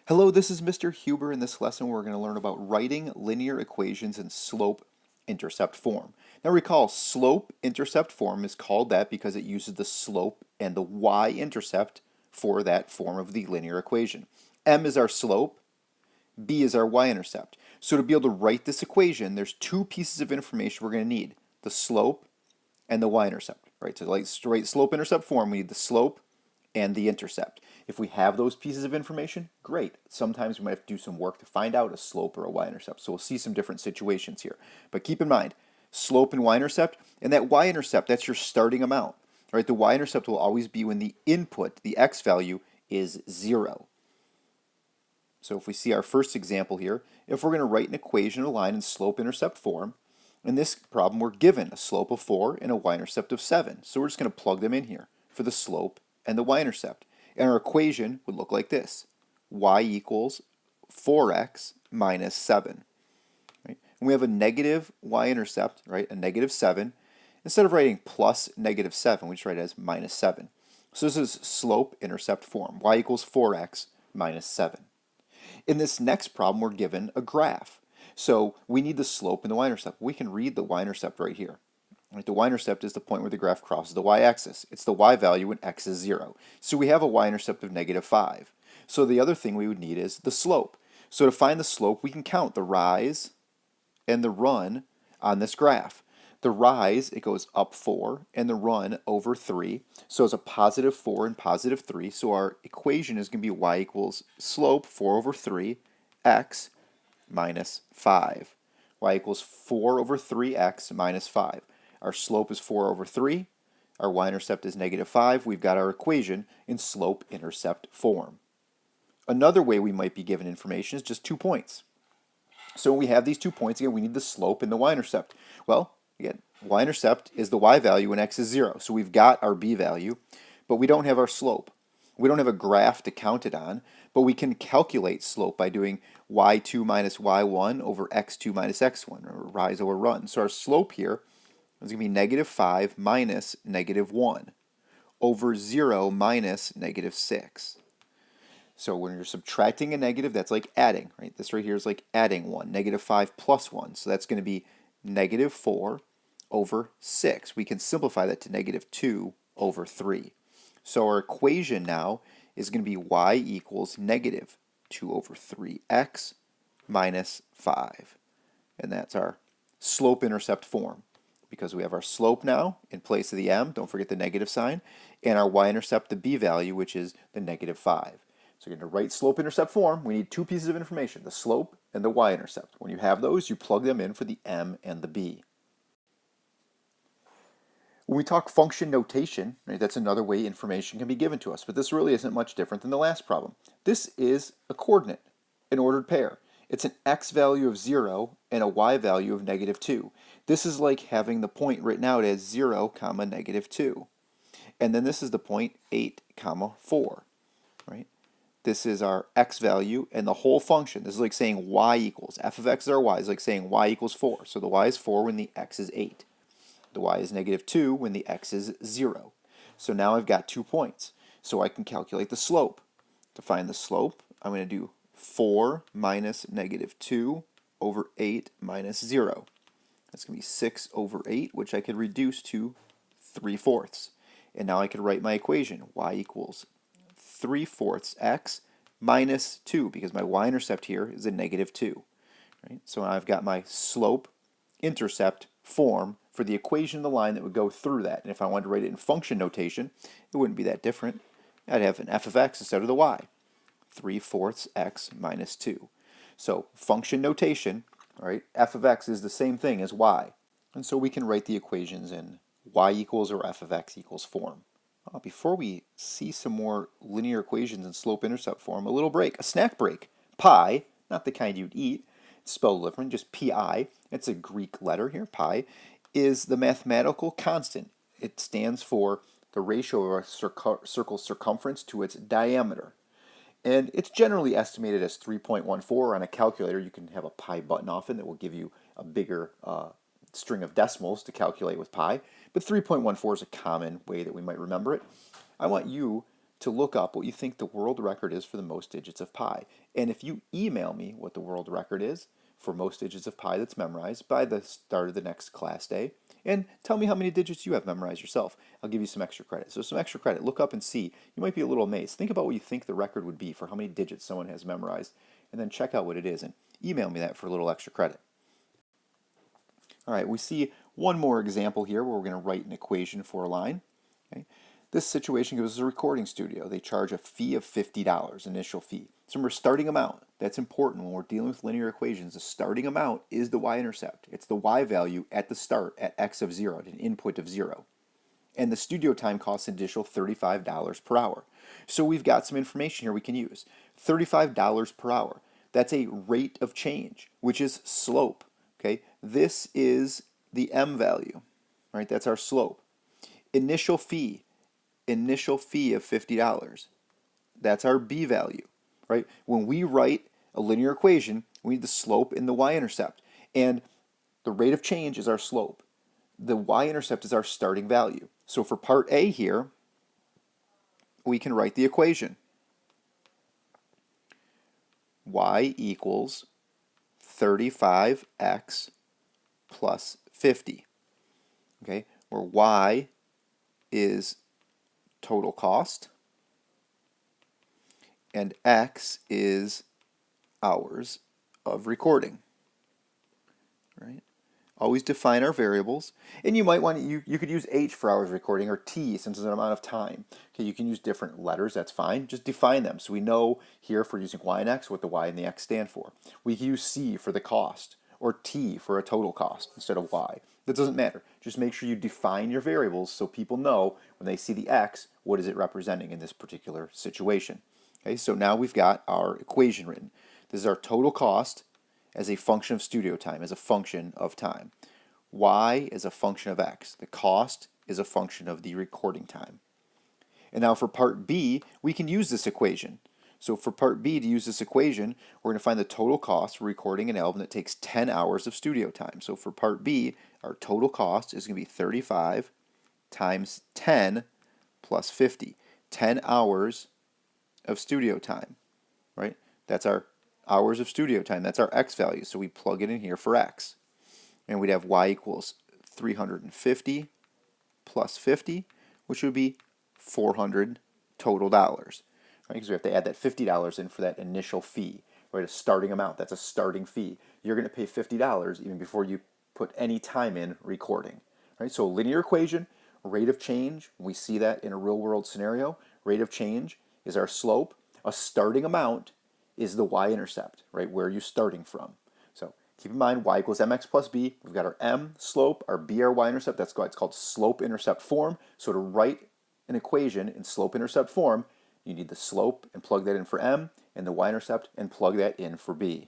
Hello, this is Mr. Huber. In this lesson, we're going to learn about writing linear equations in slope-intercept form. Now recall, slope-intercept form is called that because it uses the slope and the y-intercept for that form of the linear equation. M is our slope, B is our y-intercept. So to be able to write this equation, there's two pieces of information we're going to need, the slope and the y-intercept. Right? So like straight slope-intercept form, we need the slope and the intercept. If we have those pieces of information, great. Sometimes we might have to do some work to find out a slope or a y-intercept. So we'll see some different situations here. But keep in mind, slope and y-intercept, and that y-intercept, that's your starting amount. Right? The y-intercept will always be when the input, the x value, is 0. So if we see our first example here, if we're going to write an equation of a line in slope-intercept form, in this problem we're given a slope of 4 and a y-intercept of 7. So we're just going to plug them in here for the slope and the y-intercept. And our equation would look like this. Y equals 4x minus 7. Right? And we have a negative y-intercept, right? A negative 7. Instead of writing plus negative 7, we just write it as minus 7. So this is slope-intercept form. Y equals 4x minus 7. In this next problem, we're given a graph. So we need the slope and the y-intercept. We can read the y-intercept right here. Right, the y-intercept is the point where the graph crosses the y-axis. It's the y value when x is 0. So we have a y-intercept of negative 5. So the other thing we would need is the slope. So to find the slope, we can count the rise and the run on this graph. The rise, it goes up 4, and the run over 3. So it's a positive 4 and positive 3. So our equation is going to be y equals slope 4 over 3, x minus 5. Y equals 4 over 3x minus 5. Our slope is 4 over 3. Our y-intercept is negative 5. We've got our equation in slope-intercept form. Another way we might be given information is just 2 points. So when we have these 2 points, again, we need the slope and the y-intercept. Well, again, y-intercept is the y value when x is 0. So we've got our b value, but we don't have our slope. We don't have a graph to count it on, but we can calculate slope by doing y2 minus y1 over x2 minus x1, or rise over run. So our slope here is going to be negative 5 minus negative 1 over 0 minus negative 6. So when you're subtracting a negative, that's like adding, right? This right here is like adding 1, negative 5 plus 1. So that's going to be negative 4 over 6. We can simplify that to negative 2 over 3. So our equation now is going to be y equals negative 2 over 3x minus 5. And that's our slope-intercept form. Because we have our slope now in place of the m, don't forget the negative sign, and our y-intercept, the b value, which is the negative 5. So you're going to write slope-intercept form. We need two pieces of information, the slope and the y-intercept. When you have those, you plug them in for the m and the b. When we talk function notation, right, that's another way information can be given to us, but this really isn't much different than the last problem. This is a coordinate, an ordered pair. It's an x value of 0 and a y value of negative 2. This is like having the point written out as 0, comma, negative 2. And then this is the point 8, comma, 4. Right? This is our x value and the whole function. This is like saying y equals, f of x is our y, is like saying y equals 4. So the y is 4 when the x is 8. The y is negative 2 when the x is 0. So now I've got 2 points. So I can calculate the slope. To find the slope, I'm going to do 4 minus negative 2 over 8 minus 0. That's going to be 6 over 8, which I could reduce to 3/4. And now I could write my equation. Y equals 3/4 x minus 2, because my y-intercept here is a negative 2. Right? So now I've got my slope-intercept form for the equation of the line that would go through that. And if I wanted to write it in function notation, it wouldn't be that different. I'd have an f of x instead of the y. 3/4 x minus 2. So function notation, right? F of x is the same thing as y. And so we can write the equations in y equals or f of x equals form. Before we see some more linear equations in slope-intercept form, a little break, a snack break. Pi, not the kind you'd eat, it's spelled different, just pi. It's a Greek letter here, pi, is the mathematical constant. It stands for the ratio of a circle's circumference to its diameter. And it's generally estimated as 3.14. On a calculator, you can have a pi button often that will give you a bigger string of decimals to calculate with pi. But 3.14 is a common way that we might remember it. I want you to look up what you think the world record is for the most digits of pi. And if you email me what the world record is for most digits of pi that's memorized by the start of the next class day, and tell me how many digits you have memorized yourself, I'll give you some extra credit. So some extra credit. Look up and see. You might be a little amazed. Think about what you think the record would be for how many digits someone has memorized, and then check out what it is and email me that for a little extra credit. All right, we see one more example here where we're going to write an equation for a line. Okay. This situation goes to a recording studio. They charge a fee of $50, initial fee. So remember, starting amount, that's important when we're dealing with linear equations. The starting amount is the y-intercept. It's the y value at the start at x of 0, at an input of 0. And the studio time costs an additional $35 per hour. So we've got some information here we can use. $35 per hour. That's a rate of change, which is slope. Okay, this is the m value, right? That's our slope. Initial fee of $50. That's our b value, right? When we write a linear equation, we need the slope and the y-intercept. And the rate of change is our slope. The y-intercept is our starting value. So for part A here, we can write the equation. Y equals 35x plus 50. Okay, where y is total cost and x is hours of recording. Right? Always define our variables, and you might want to, you could use h for hours recording or t since it's an amount of time. Okay, you can use different letters, that's fine. Just define them so we know here if we're using y and x what the y and the x stand for. We can use c for the cost or t for a total cost instead of y. That doesn't matter. Just make sure you define your variables so people know when they see the x, what is it representing in this particular situation. Okay, so now we've got our equation written. This is our total cost as a function of studio time, as a function of time. Y is a function of x. The cost is a function of the recording time. And now for part B, we can use this equation. So for part B, to use this equation, we're going to find the total cost for recording an album that takes 10 hours of studio time. So for part B, our total cost is going to be 35 times 10 plus 50. 10 hours of studio time, right? That's our hours of studio time. That's our x value. So we plug it in here for x. And we'd have y equals 350 plus 50, which would be 400 total dollars. Right? Because we have to add that $50 in for that initial fee, right? A starting amount. That's a starting fee. You're going to pay $50 even before you put any time in recording. Right? So a linear equation, rate of change, we see that in a real world scenario. Rate of change is our slope. A starting amount is the y-intercept, right? Where are you starting from? So keep in mind y equals mx plus b. We've got our m slope, our b our y-intercept. That's why it's called slope-intercept form. So to write an equation in slope-intercept form, you need the slope and plug that in for m, and the y-intercept and plug that in for b.